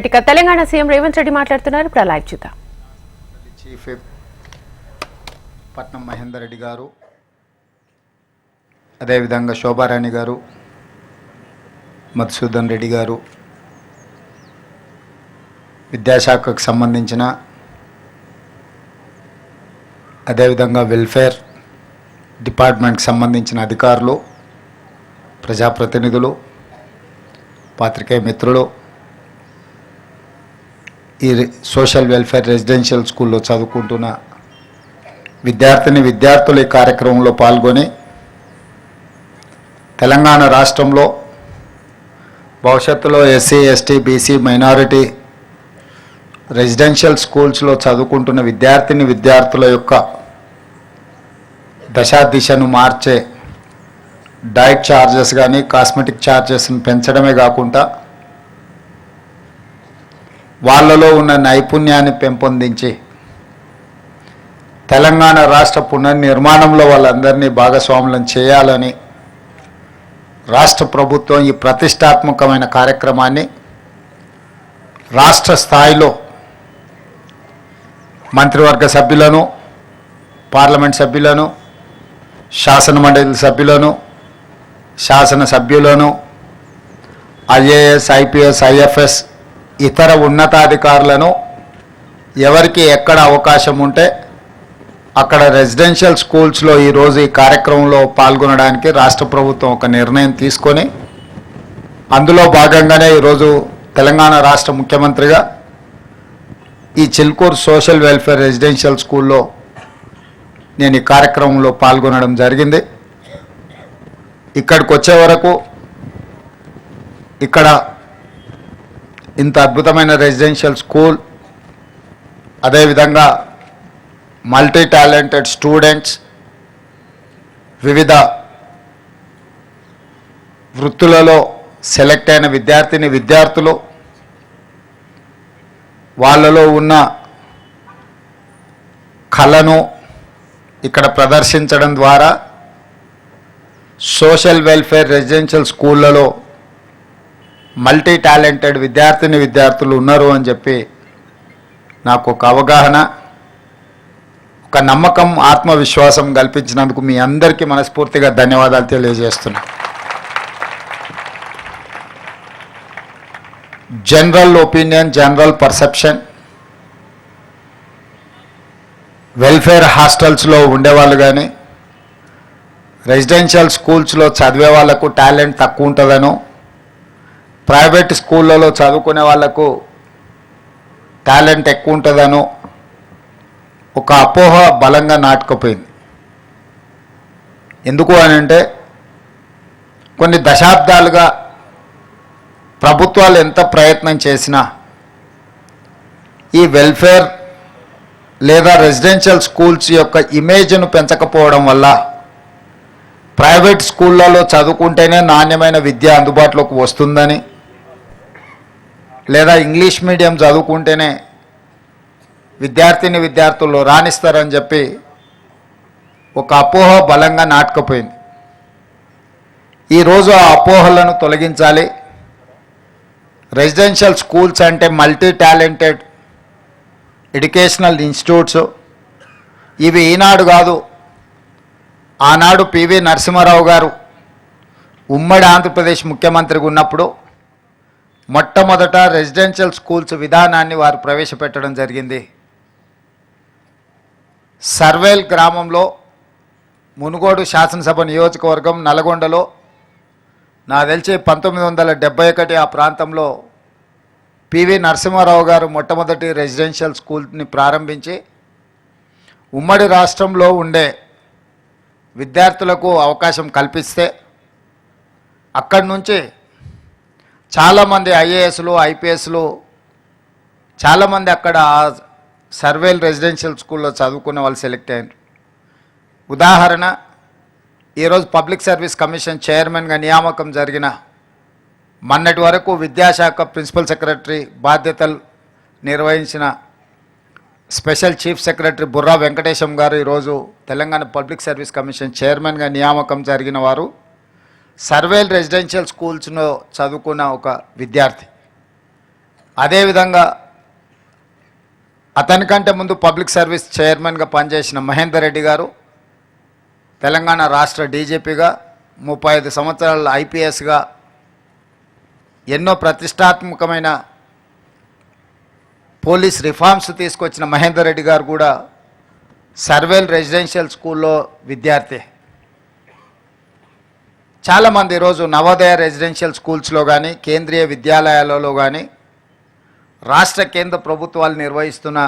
ఇక తెలంగాణ సీఎం రేవంత్ రెడ్డి మాట్లాడుతున్నారు. ఇప్పుడు లైవ్ చూద్దాం. చీఫ్ పట్నం మహేందర్ రెడ్డి గారు, అదేవిధంగా శోభారాణి గారు, మధుసూదన్ రెడ్డి గారు, విద్యాశాఖకు సంబంధించిన అదేవిధంగా వెల్ఫేర్ డిపార్ట్మెంట్కి సంబంధించిన అధికారులు, ప్రజాప్రతినిధులు, పాత్రికేయ మిత్రులు, ఈ సోషల్ వెల్ఫేర్ రెసిడెన్షియల్ స్కూల్లో చదువుకుంటున్న విద్యార్థులు ఈ కార్యక్రమంలో పాల్గొని తెలంగాణ రాష్ట్రంలో భవిష్యత్తులో SC, ST, BC, minority residential స్కూల్స్లో చదువుకుంటున్న విద్యార్థుల యొక్క దశాదిశను మార్చే డైట్ ఛార్జెస్ కానీ కాస్మెటిక్ ఛార్జెస్ని పెంచడమే కాకుండా వాళ్ళలో ఉన్న నైపుణ్యాన్ని పెంపొందించి తెలంగాణ రాష్ట్ర పునర్నిర్మాణంలో వాళ్ళందరినీ భాగస్వాములను చేయాలని రాష్ట్ర ప్రభుత్వం ఈ ప్రతిష్టాత్మకమైన కార్యక్రమాన్ని రాష్ట్ర స్థాయిలో మంత్రివర్గ సభ్యులను, పార్లమెంట్ సభ్యులను, శాసనమండలి సభ్యులను, శాసనసభ్యులను, ఐఏఎస్, ఐపీఎస్, ఐఎఫ్ఎస్, ఇతర ఉన్నతాధికారులను ఎవరికి ఎక్కడ అవకాశం ఉంటే అక్కడ రెసిడెన్షియల్ స్కూల్స్లో ఈరోజు ఈ కార్యక్రమంలో పాల్గొనడానికి రాష్ట్ర ప్రభుత్వం ఒక నిర్ణయం తీసుకొని అందులో భాగంగానే ఈరోజు తెలంగాణ రాష్ట్ర ముఖ్యమంత్రిగా ఈ చిల్కూరు సోషల్ వెల్ఫేర్ రెసిడెన్షియల్ స్కూల్లో నేను ఈ కార్యక్రమంలో పాల్గొనడం జరిగింది. ఇక్కడికి వచ్చే వరకు ఇక్కడ ఇంత అద్భుతమైన రెసిడెన్షియల్ స్కూల్, అదేవిధంగా మల్టీ టాలెంటెడ్ స్టూడెంట్స్, వివిధ వృత్తులలో సెలెక్ట్ అయిన విద్యార్థులు వాళ్ళలో ఉన్న కళను ఇక్కడ ప్రదర్శించడం ద్వారా సోషల్ వెల్ఫేర్ రెసిడెన్షియల్ స్కూళ్ళలో మల్టీ టాలెంటెడ్ విద్యార్థులు ఉన్నారు అని చెప్పి నాకు ఒక అవగాహన, ఒక నమ్మకం, ఆత్మవిశ్వాసం కల్పించినందుకు మీ అందరికీ మనస్ఫూర్తిగా ధన్యవాదాలు తెలియజేస్తున్నా. General opinion, general perception, welfare హాస్టల్స్లో ఉండేవాళ్ళు కానీ రెసిడెన్షియల్ స్కూల్స్లో చదివే వాళ్లకు టాలెంట్ తక్కువ ఉంటుందనో, ప్రైవేట్ స్కూళ్ళలో చదువుకునే వాళ్లకు టాలెంట్ ఎక్కువ ఉంటుందనో ఒక అపోహ బలంగా నాటుకుపోయింది. ఎందుకు అని అంటే కొన్ని దశాబ్దాలుగా ప్రభుత్వాలు ఎంత ప్రయత్నం చేసినా ఈ వెల్ఫేర్ లేదా రెసిడెన్షియల్ స్కూల్స్ యొక్క ఇమేజ్ను పెంచకపోవడం వల్ల ప్రైవేట్ స్కూళ్ళలో చదువుకుంటేనే నాణ్యమైన విద్య అందుబాటులోకి వస్తుందని, లేదా ఇంగ్లీష్ మీడియం చదువుకుంటేనే విద్యార్థులు రాణిస్తారని చెప్పి ఒక అపోహ బలంగా నాటుకుపోయింది. ఈరోజు ఆ అపోహలను తొలగించాలి. రెసిడెన్షియల్ స్కూల్స్ అంటే మల్టీ టాలెంటెడ్ ఎడ్యుకేషనల్ ఇన్స్టిట్యూట్స్. ఇవి ఈనాడు కాదు, ఆనాడు పివి నరసింహారావు గారు ఉమ్మడి ఆంధ్రప్రదేశ్ ముఖ్యమంత్రిగా ఉన్నప్పుడు మొట్టమొదట రెసిడెన్షియల్ స్కూల్స్ విధానాన్ని వారు ప్రవేశపెట్టడం జరిగింది. సర్వేల్ గ్రామంలో, మునుగోడు శాసనసభ నియోజకవర్గం, నల్గొండలో నాకు తెలిసి 1971 ఆ ప్రాంతంలో పివి నరసింహారావు గారు మొట్టమొదటి రెసిడెన్షియల్ స్కూల్ని ప్రారంభించి ఉమ్మడి రాష్ట్రంలో ఉండే విద్యార్థులకు అవకాశం కల్పిస్తే అక్కడి నుంచి చాలామంది ఐఏఎస్లు, ఐపీఎస్లు చాలామంది అక్కడ సర్వేల్ రెసిడెన్షియల్ స్కూల్లో చదువుకునే వాళ్ళు సెలెక్ట్ అయ్యారు. ఉదాహరణ, ఈరోజు పబ్లిక్ సర్వీస్ కమిషన్ చైర్మన్గా నియామకం జరిగిన మొన్నటి వరకు విద్యాశాఖ ప్రిన్సిపల్ సెక్రటరీ బాధ్యతలు నిర్వహించిన special chief secretary Burra Venkatesham గారు ఈరోజు తెలంగాణ పబ్లిక్ సర్వీస్ కమిషన్ చైర్మన్గా నియామకం జరిగిన వారు సర్వేల్ రెసిడెన్షియల్ స్కూల్స్లో చదువుకున్న ఒక విద్యార్థి. అదేవిధంగా అతనికంటే ముందు పబ్లిక్ సర్వీస్ చైర్మన్గా పనిచేసిన మహేందర్ రెడ్డి గారు తెలంగాణ రాష్ట్ర డీజీపీగా 35 సంవత్సరాల ఐపీఎస్గా ఎన్నో ప్రతిష్టాత్మకమైన పోలీస్ రిఫార్మ్స్ తీసుకొచ్చిన మహేందర్ రెడ్డి గారు కూడా సర్వేల్ రెసిడెన్షియల్ స్కూల్లో విద్యార్థి. చాలామంది ఈరోజు నవోదయ రెసిడెన్షియల్ స్కూల్స్లో కానీ కేంద్రీయ విద్యాలయాలలో కానీ రాష్ట్ర కేంద్ర ప్రభుత్వాలు నిర్వహిస్తున్న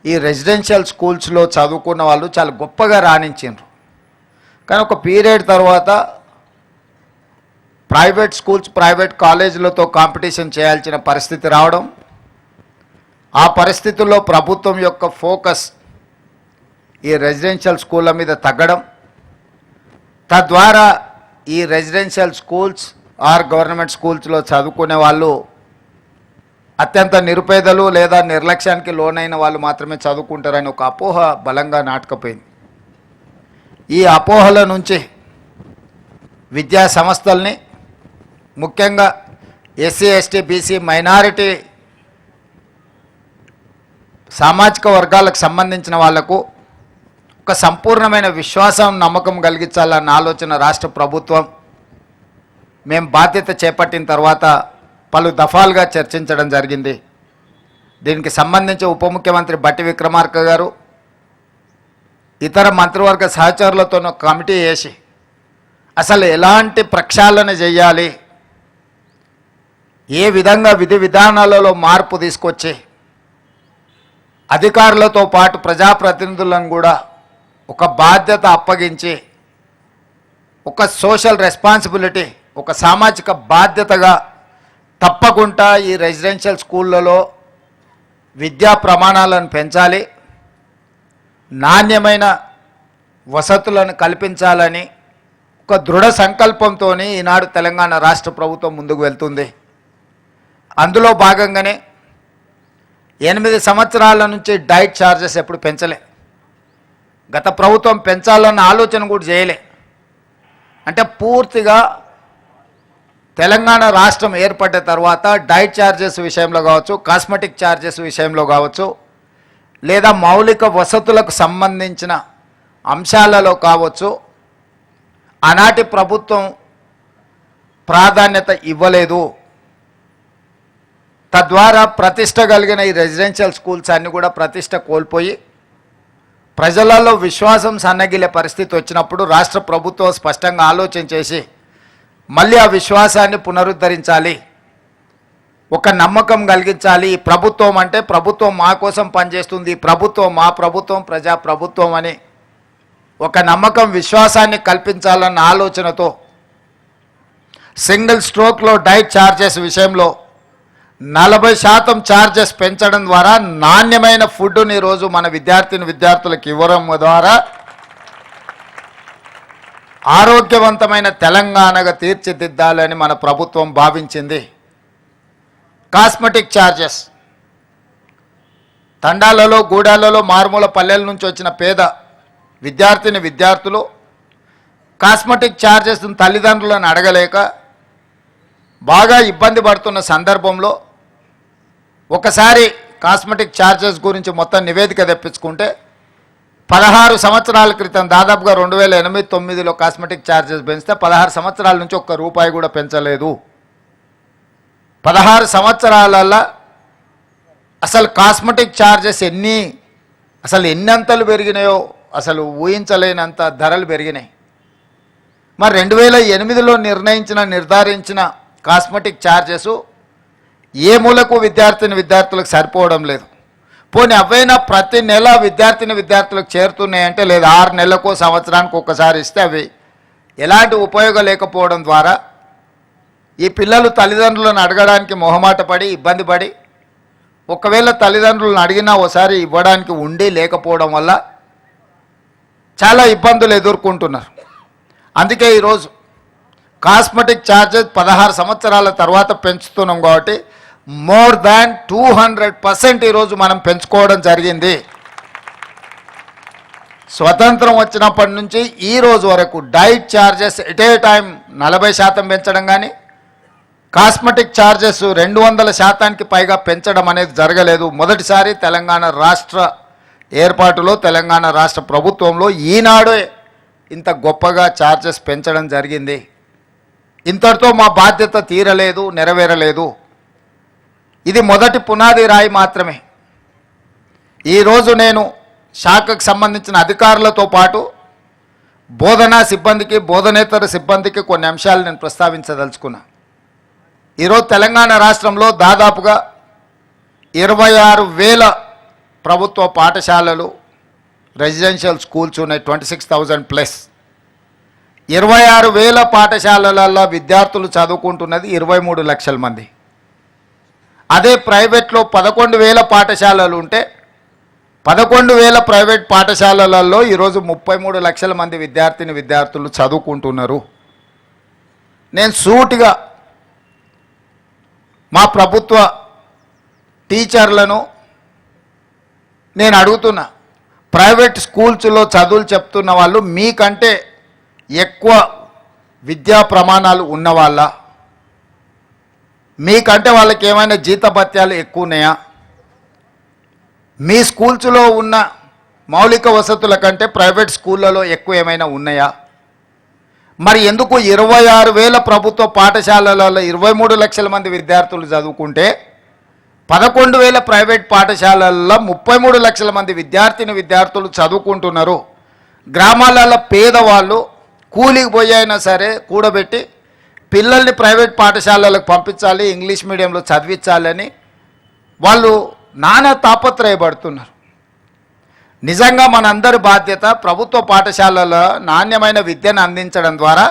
ఈ రెసిడెన్షియల్ స్కూల్స్లో చదువుకున్న వాళ్ళు చాలా గొప్పగా రాణించారు. కానీ ఒక పీరియడ్ తర్వాత ప్రైవేట్ స్కూల్స్ ప్రైవేట్ కాలేజీలతో కాంపిటీషన్ చేయాల్సిన పరిస్థితి రావడం, ఆ పరిస్థితుల్లో ప్రభుత్వం యొక్క ఫోకస్ ఈ రెసిడెన్షియల్ స్కూళ్ళ మీద తగ్గడం, తద్వారా ఈ రెసిడెన్షియల్ స్కూల్స్ ఆర్ గవర్నమెంట్ స్కూల్స్లో చదువుకునే వాళ్ళు అత్యంత నిరుపేదలు లేదా నిర్లక్ష్యానికి లోనైన వాళ్ళు మాత్రమే చదువుకుంటారని ఒక అపోహ బలంగా నాటుకుపోయింది. ఈ అపోహల నుంచి విద్యా సంస్థల్ని, ముఖ్యంగా ఎస్సీ ఎస్టీ బీసీ మైనారిటీ సామాజిక వర్గాలకు సంబంధించిన వాళ్లకు ఒక సంపూర్ణమైన విశ్వాసం నమ్మకం కలిగించాలన్న ఆలోచన రాష్ట్ర ప్రభుత్వం మేము బాధ్యత చేపట్టిన తర్వాత పలు దఫాలుగా చర్చించడం జరిగింది. దీనికి సంబంధించి ఉప ముఖ్యమంత్రి బట్టి విక్రమార్క గారు ఇతర మంత్రివర్గ సహచరులతో కమిటీ వేసి అసలు ఎలాంటి ప్రక్షాళన చేయాలి, ఏ విధంగా విధి విధానాలలో మార్పు తీసుకొచ్చి అధికారులతో పాటు ప్రజాప్రతినిధులను కూడా ఒక బాధ్యత అప్పగించి ఒక సోషల్ రెస్పాన్సిబిలిటీ, ఒక సామాజిక బాధ్యతగా తప్పకుండా ఈ రెసిడెన్షియల్ స్కూళ్ళలో విద్యా ప్రమాణాలను పెంచాలి, నాణ్యమైన వసతులను కల్పించాలని ఒక దృఢ సంకల్పంతో ఈనాడు తెలంగాణ రాష్ట్ర ప్రభుత్వం ముందుకు వెళ్తుంది. అందులో భాగంగానే 8 సంవత్సరాల నుంచి డైట్ ఛార్జెస్ ఎప్పుడు పెంచలే. గత ప్రభుత్వం పెంచాలన్న ఆలోచన కూడా చేయలే. అంటే పూర్తిగా తెలంగాణ రాష్ట్రం ఏర్పడ్డ తర్వాత డైట్ ఛార్జెస్ విషయంలో కావచ్చు, కాస్మెటిక్ ఛార్జెస్ విషయంలో కావచ్చు, లేదా మౌలిక వసతులకు సంబంధించిన అంశాలలో కావచ్చు, ఆనాటి ప్రభుత్వం ప్రాధాన్యత ఇవ్వలేదు. తద్వారా ప్రతిష్ట కలిగిన ఈ రెసిడెన్షియల్ స్కూల్స్ అన్నీ కూడా ప్రతిష్ట కోల్పోయి ప్రజలలో విశ్వాసం సన్నగిలే పరిస్థితి వచ్చినప్పుడు రాష్ట్ర ప్రభుత్వం స్పష్టంగా ఆలోచన చేసి మళ్ళీ ఆ విశ్వాసాన్ని పునరుద్ధరించాలి, ఒక నమ్మకం కలిగించాలి. ఈ ప్రభుత్వం అంటే ప్రభుత్వం మా కోసం పనిచేస్తుంది, ప్రభుత్వం మా ప్రభుత్వం ప్రజా ప్రభుత్వం అని ఒక నమ్మకం విశ్వాసాన్ని కల్పించాలన్న ఆలోచనతో సింగిల్ స్ట్రోక్లో డైట్ ఛార్జెస్ విషయంలో 40% ఛార్జెస్ పెంచడం ద్వారా నాణ్యమైన ఫుడ్ని ఈరోజు మన విద్యార్థులకు ఇవ్వడం ద్వారా ఆరోగ్యవంతమైన తెలంగాణగా తీర్చిదిద్దాలని మన ప్రభుత్వం భావించింది. కాస్మెటిక్ ఛార్జెస్ తండాలలో గూడాలలో మారుమూల పల్లెల నుంచి వచ్చిన పేద విద్యార్థులు కాస్మెటిక్ ఛార్జెస్ తల్లిదండ్రులను అడగలేక బాగా ఇబ్బంది పడుతున్న సందర్భంలో ఒకసారి కాస్మెటిక్ ఛార్జెస్ గురించి మొత్తం నివేదిక తెప్పించుకుంటే 16 సంవత్సరాల క్రితం దాదాపుగా 2008-09లో కాస్మెటిక్ ఛార్జెస్ పెంచితే 16 సంవత్సరాల నుంచి ఒక్క రూపాయి కూడా పెంచలేదు. 16 సంవత్సరాలలో అసలు కాస్మెటిక్ ఛార్జెస్ ఎన్నంతలు పెరిగినాయో అసలు ఊహించలేనంత ధరలు పెరిగినాయి. మరి 2008లో నిర్ధారించిన కాస్మెటిక్ ఛార్జెస్ ఏ మూలకు విద్యార్థులకు సరిపోవడం లేదు. పోనీ అవైనా ప్రతి నెల విద్యార్థులకు చేరుతున్నాయంటే లేదా 6 నెలలకు సంవత్సరానికి ఒక్కసారి ఇస్తే అవి ఎలాంటి ఉపయోగం లేకపోవడం ద్వారా ఈ పిల్లలు తల్లిదండ్రులను అడగడానికి మొహమాట పడి ఇబ్బంది పడి ఒకవేళ తల్లిదండ్రులను అడిగినా ఒకసారి ఇవ్వడానికి ఉండి లేకపోవడం వల్ల చాలా ఇబ్బందులు ఎదుర్కొంటున్నారు. అందుకే ఈరోజు కాస్మెటిక్ ఛార్జెస్ 16 సంవత్సరాల తర్వాత పెంచుతున్నాం కాబట్టి మోర్ దాన్ 200% ఈరోజు మనం పెంచుకోవడం జరిగింది. స్వతంత్రం వచ్చినప్పటి నుంచి ఈ రోజు వరకు diet charges at a time 40% పెంచడం కానీ కాస్మెటిక్ ఛార్జెస్ 200% పైగా పెంచడం అనేది జరగలేదు. మొదటిసారి తెలంగాణ రాష్ట్ర ఏర్పాటులో, తెలంగాణ రాష్ట్ర ప్రభుత్వంలో ఈనాడే ఇంత గొప్పగా ఛార్జెస్ పెంచడం జరిగింది. ఇంతటితో మా బాధ్యత తీరలేదు, నెరవేరలేదు. ఇది మొదటి పునాది రాయి మాత్రమే. ఈరోజు నేను శాఖకు సంబంధించిన అధికారులతో పాటు బోధనా సిబ్బందికి, బోధనేతర సిబ్బందికి కొన్ని అంశాలు నేను ప్రస్తావించదలుచుకున్నా. ఈరోజు తెలంగాణ రాష్ట్రంలో దాదాపుగా 26,000 ప్రభుత్వ పాఠశాలలు, రెసిడెన్షియల్ స్కూల్స్ ఉన్నాయి, 26,000+. 26,000 పాఠశాలలలో విద్యార్థులు చదువుకుంటున్నది 23 లక్షల మంది. అదే ప్రైవేట్లో 11,000 పాఠశాలలు ఉంటే 11,000 ప్రైవేట్ పాఠశాలలలో ఈరోజు 33 లక్షల మంది విద్యార్థులు చదువుకుంటున్నారు. నేను సూటిగా మా ప్రభుత్వ టీచర్లను నేను అడుగుతున్నా, ప్రైవేట్ స్కూల్స్లో చదువులు చెప్తున్న వాళ్ళు మీకంటే ఎక్కువ విద్యా ప్రమాణాలు ఉన్నవాళ్ళ? మీకంటే వాళ్ళకి ఏమైనా జీతభత్యాలు ఎక్కువ ఉన్నాయా? మీ స్కూల్స్లో ఉన్న మౌలిక వసతుల కంటే ప్రైవేట్ స్కూళ్ళలో ఎక్కువ ఏమైనా ఉన్నాయా? మరి ఎందుకు 26,000 ప్రభుత్వ పాఠశాలలలో 23 లక్షల మంది విద్యార్థులు చదువుకుంటే 11,000 ప్రైవేట్ పాఠశాలల్లో 33 లక్షల మంది విద్యార్థులు చదువుకుంటున్నారు? గ్రామాలలో పేదవాళ్ళు కూలికి పోయి అయినా సరే కూడబెట్టి పిల్లల్ని ప్రైవేట్ పాఠశాలలకు పంపించాలి, ఇంగ్లీష్ మీడియంలో చదివించాలని వాళ్ళు నానా తాపత్రయపడుతున్నారు. నిజంగా మనందరి బాధ్యత ప్రభుత్వ పాఠశాలలో నాణ్యమైన విద్యను అందించడం ద్వారా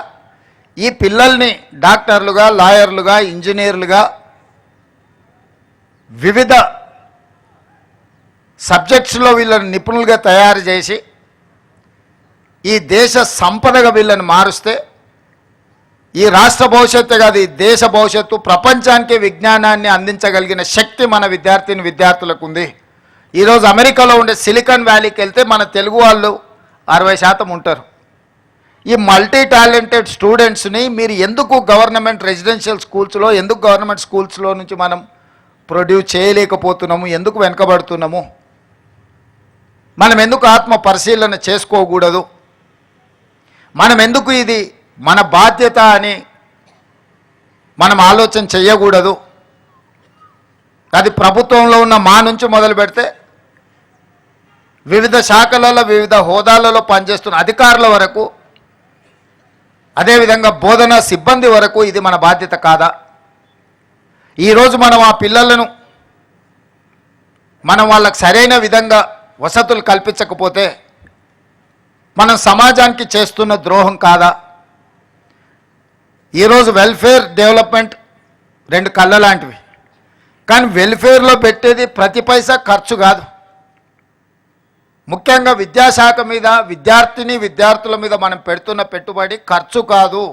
ఈ పిల్లల్ని డాక్టర్లుగా, లాయర్లుగా, ఇంజనీర్లుగా, వివిధ సబ్జెక్ట్స్లో వీళ్ళని నిపుణులుగా తయారు చేసి ఈ దేశ సంపదగా వీళ్ళని మారుస్తే ఈ రాష్ట్ర భవిష్యత్తు కాదు, ఈ దేశ భవిష్యత్తు, ప్రపంచానికి విజ్ఞానాన్ని అందించగలిగిన శక్తి మన విద్యార్థులకు ఉంది. ఈరోజు అమెరికాలో ఉండే సిలికాన్ వ్యాలీకి వెళ్తే మన తెలుగు వాళ్ళు 60% ఉంటారు. ఈ మల్టీ టాలెంటెడ్ స్టూడెంట్స్ని మీరు ఎందుకు గవర్నమెంట్ రెసిడెన్షియల్ స్కూల్స్లో, ఎందుకు గవర్నమెంట్ స్కూల్స్లో నుంచి మనం ప్రొడ్యూస్ చేయలేకపోతున్నాము? ఎందుకు వెనుకబడుతున్నాము? మనం ఎందుకు ఆత్మ పరిశీలన చేసుకోకూడదు? మనం ఎందుకు ఇది మన బాధ్యత అని మనం ఆలోచన చేయకూడదు? అది ప్రభుత్వంలో ఉన్న మా నుంచి మొదలు పెడితే వివిధ శాఖలలో, వివిధ హోదాలలో పనిచేస్తున్న అధికారుల వరకు, అదేవిధంగా బోధనా సిబ్బంది వరకు ఇది మన బాధ్యత కాదా? ఈరోజు మనం ఆ పిల్లలను వాళ్ళకు సరైన విధంగా వసతులు కల్పించకపోతే మనం సమాజానికి చేస్తున్న ద్రోహం కాదా? ఈరోజు వెల్ఫేర్, డెవలప్మెంట్ 2 కళ్ళ లాంటివి. కానీ వెల్ఫేర్లో పెట్టేది ప్రతి పైసా ఖర్చు కాదు. ముఖ్యంగా విద్యాశాఖ మీద, విద్యార్థుల మీద మనం పెడుతున్న పెట్టుబడి ఖర్చు కాదు.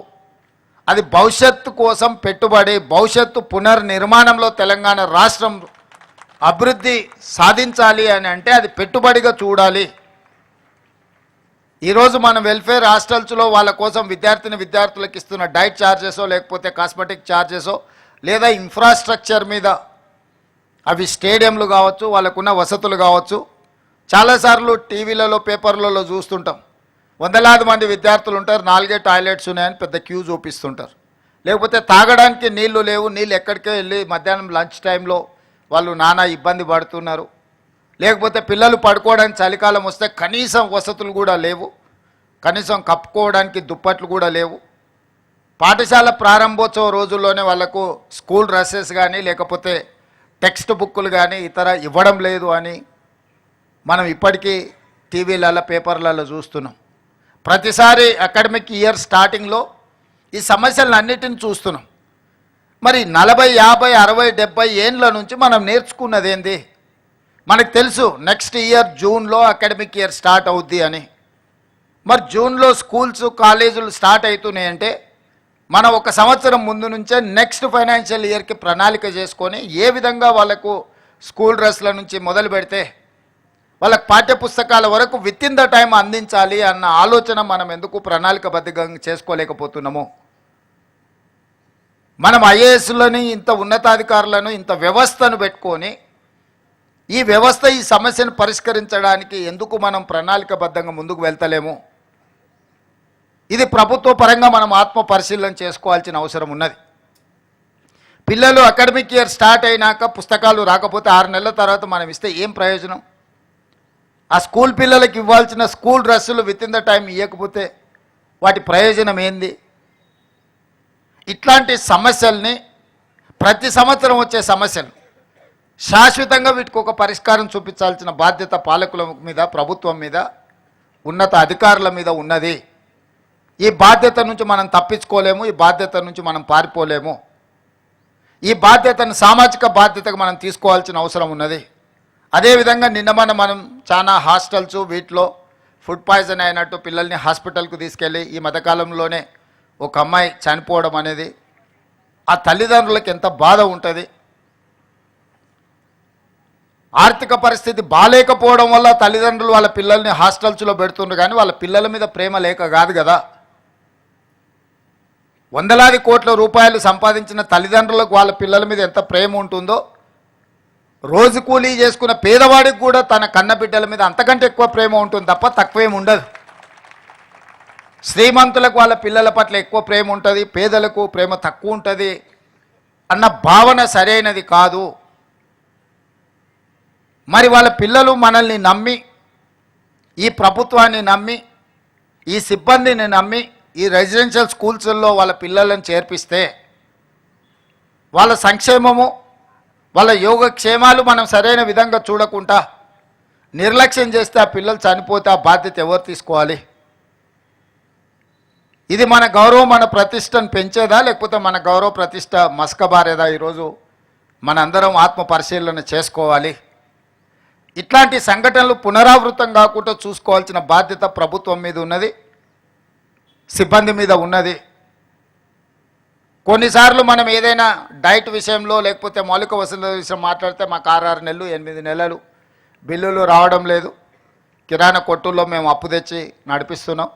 అది భవిష్యత్తు కోసం పెట్టుబడి. భవిష్యత్తు పునర్నిర్మాణంలో తెలంగాణ రాష్ట్రం అభివృద్ధి సాధించాలి అని అంటే అది పెట్టుబడిగా చూడాలి. ఈరోజు మన వెల్ఫేర్ హాస్టల్స్లో వాళ్ళ కోసం విద్యార్థులకు ఇస్తున్న డైట్ ఛార్జెసో, లేకపోతే కాస్మెటిక్ ఛార్జెసో, లేదా ఇన్ఫ్రాస్ట్రక్చర్ మీద, అవి స్టేడియంలు కావచ్చు, వాళ్ళకున్న వసతులు కావచ్చు. చాలాసార్లు టీవీలలో, పేపర్లలో చూస్తుంటాం, వందలాది మంది విద్యార్థులు ఉంటారు, 4 టాయిలెట్స్ ఉన్నాయని పెద్ద క్యూ చూపిస్తుంటారు. లేకపోతే తాగడానికి నీళ్లు లేవు, నీళ్ళు ఎక్కడికే వెళ్ళి మధ్యాహ్నం లంచ్ టైంలో వాళ్ళు నానా ఇబ్బంది పడుతున్నారు. లేకపోతే పిల్లలు పడుకోవడానికి చలికాలం వస్తే కనీసం వసతులు కూడా లేవు, కనీసం కప్పుకోవడానికి దుప్పట్లు కూడా లేవు. పాఠశాల ప్రారంభోత్సవ రోజుల్లోనే వాళ్లకు స్కూల్ డ్రెస్సెస్ కానీ, లేకపోతే టెక్స్ట్ బుక్కులు కానీ ఇతర ఇవ్వడం లేదు అని మనం ఇప్పటికీ టీవీలలో, పేపర్లలో చూస్తున్నాం. ప్రతిసారి అకాడమిక్ ఇయర్ స్టార్టింగ్లో ఈ సమస్యలన్నిటిని చూస్తున్నాం. మరి 40, 50, 60, 70 ఏండ్ల నుంచి మనం నేర్చుకున్నది ఏంది? మనకు తెలుసు నెక్స్ట్ ఇయర్ జూన్లో అకాడమిక్ ఇయర్ స్టార్ట్ అవుద్ది అని. మరి జూన్లో స్కూల్స్, కాలేజీలు స్టార్ట్ అవుతున్నాయంటే మనం 1 సంవత్సరం ముందు నుంచే నెక్స్ట్ ఫైనాన్షియల్ ఇయర్కి ప్రణాళిక చేసుకొని ఏ విధంగా వాళ్ళకు స్కూల్ డ్రెస్ల నుంచి మొదలు పెడితే వాళ్ళకి పాఠ్యపుస్తకాల వరకు విత్ ఇన్ ద టైం అందించాలి అన్న ఆలోచన మనం ఎందుకు ప్రణాళికబద్ధంగా చేసుకోలేకపోతున్నాము? మనం ఐఏఎస్లని ఇంత ఉన్నతాధికారులను ఇంత వ్యవస్థను పెట్టుకొని ఈ వ్యవస్థ ఈ సమస్యను పరిష్కరించడానికి ఎందుకు మనం ప్రణాళికబద్ధంగా ముందుకు వెళ్తలేము? ఇది ప్రభుత్వ పరంగా మనం ఆత్మ పరిశీలన చేసుకోవాల్సిన అవసరం ఉన్నది. పిల్లలు అకాడమిక్ ఇయర్ స్టార్ట్ అయినాక పుస్తకాలు రాకపోతే 6 నెలల తర్వాత మనం ఇస్తే ఏం ప్రయోజనం? ఆ స్కూల్ పిల్లలకి ఇవ్వాల్సిన స్కూల్ డ్రెస్సులు విత్ ఇన్ ద టైం ఇవ్వకపోతే వాటి ప్రయోజనం ఏంది? ఇట్లాంటి సమస్యల్ని, ప్రతి సంవత్సరం వచ్చే సమస్యలు శాశ్వతంగా వీటికి ఒక పరిష్కారం చూపించాల్సిన బాధ్యత పాలకుల మీద, ప్రభుత్వం మీద, ఉన్నత అధికారుల మీద ఉన్నది. ఈ బాధ్యత నుంచి మనం తప్పించుకోలేము, ఈ బాధ్యత నుంచి మనం పారిపోలేము. ఈ బాధ్యతను సామాజిక బాధ్యతగా మనం తీసుకోవాల్సిన అవసరం ఉన్నది. అదేవిధంగా నిన్న మనం చాలా హాస్టల్స్ వీటిలో ఫుడ్ పాయిజన్ అయినట్టు పిల్లల్ని హాస్పిటల్కు తీసుకెళ్ళి ఈ మధ్యకాలంలోనే ఒక అమ్మాయి చనిపోవడం అనేది ఆ తల్లిదండ్రులకు ఎంత బాధ ఉంటుంది. ఆర్థిక పరిస్థితి బాలేకపోవడం వల్ల తల్లిదండ్రులు వాళ్ళ పిల్లల్ని హాస్టల్స్లో పెడుతుండ్రు, కానీ వాళ్ళ పిల్లల మీద ప్రేమ లేక కాదు కదా. వందలాది కోట్ల రూపాయలు సంపాదించిన తల్లిదండ్రులకు వాళ్ళ పిల్లల మీద ఎంత ప్రేమ ఉంటుందో, రోజు కూలీ చేసుకున్న పేదవాడికి కూడా తన కన్నబిడ్డల మీద అంతకంటే ఎక్కువ ప్రేమ ఉంటుంది తప్ప తక్కువేం ఉండదు. శ్రీమంతులకు వాళ్ళ పిల్లల పట్ల ఎక్కువ ప్రేమ ఉంటుంది, పేదలకు ప్రేమ తక్కువ ఉంటుంది అన్న భావన సరైనది కాదు. మరి వాళ్ళ పిల్లలు మనల్ని నమ్మి, ఈ ప్రభుత్వాన్ని నమ్మి, ఈ సిబ్బందిని నమ్మి ఈ రెసిడెన్షియల్ స్కూల్స్లో వాళ్ళ పిల్లలను చేర్పిస్తే వాళ్ళ సంక్షేమము, వాళ్ళ యోగక్షేమాలు మనం సరైన విధంగా చూడకుండా నిర్లక్ష్యం చేస్తే ఆ పిల్లలు చనిపోతే ఆ బాధ్యత ఎవరు తీసుకోవాలి? ఇది మన గౌరవం, మన ప్రతిష్టను పెంచేదా, లేకపోతే మన గౌరవ ప్రతిష్ట మసకబారేదా? ఈరోజు మనందరం ఆత్మ పరిశీలన చేసుకోవాలి. ఇట్లాంటి సంఘటనలు పునరావృతం కాకుండా చూసుకోవాల్సిన బాధ్యత ప్రభుత్వం మీద ఉన్నది, సిబ్బంది మీద ఉన్నది. కొన్నిసార్లు మనం ఏదైనా డైట్ విషయంలో లేకపోతే మౌలిక వసతుల విషయం మాట్లాడితే మాకు 6 నెలలు 8 నెలలు బిల్లులు రావడం లేదు, కిరాణా కొట్టుల్లో మేము అప్పు తెచ్చి నడిపిస్తున్నాం,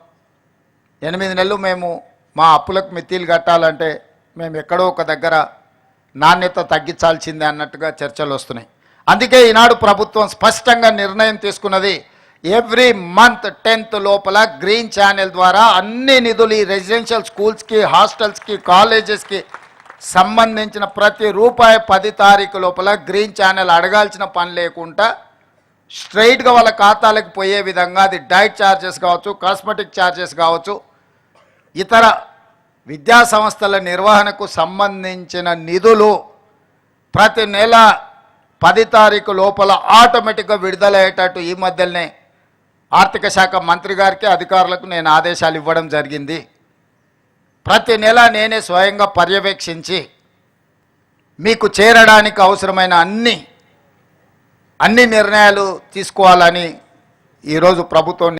8 నెలలు మేము మా అప్పులకు మిత్తిలు కట్టాలంటే మేము ఎక్కడో ఒక దగ్గర నాణ్యత తగ్గించాల్సిందే అన్నట్టుగా చర్చలు వస్తున్నాయి. అందుకే ఈనాడు ప్రభుత్వం స్పష్టంగా నిర్ణయం తీసుకున్నది, ఎవ్రీ మంత్ 10th లోపల గ్రీన్ ఛానల్ ద్వారా అన్ని నిధులు ఈ రెసిడెన్షియల్ స్కూల్స్కి, హాస్టల్స్కి, కాలేజెస్కి సంబంధించిన ప్రతి రూపాయి 10 తారీఖు లోపల గ్రీన్ ఛానల్ అడగాల్సిన పని లేకుండా స్ట్రైట్గా వాళ్ళ ఖాతాలకు పోయే విధంగా, అది డైట్ ఛార్జెస్ కావచ్చు, కాస్మెటిక్ ఛార్జెస్ కావచ్చు, ఇతర విద్యా సంస్థల నిర్వహణకు సంబంధించిన నిధులు ప్రతి నెల 10 తారీఖు లోపల ఆటోమేటిక్గా విడుదలయ్యేటట్టు ఈ మధ్యనే ఆర్థిక శాఖ మంత్రి గారికి, అధికారులకు నేను ఆదేశాలు ఇవ్వడం జరిగింది. ప్రతి నెల నేనే స్వయంగా పర్యవేక్షించి మీకు చేరడానికి అవసరమైన అన్ని నిర్ణయాలు తీసుకోవాలని ఈరోజు ప్రభుత్వం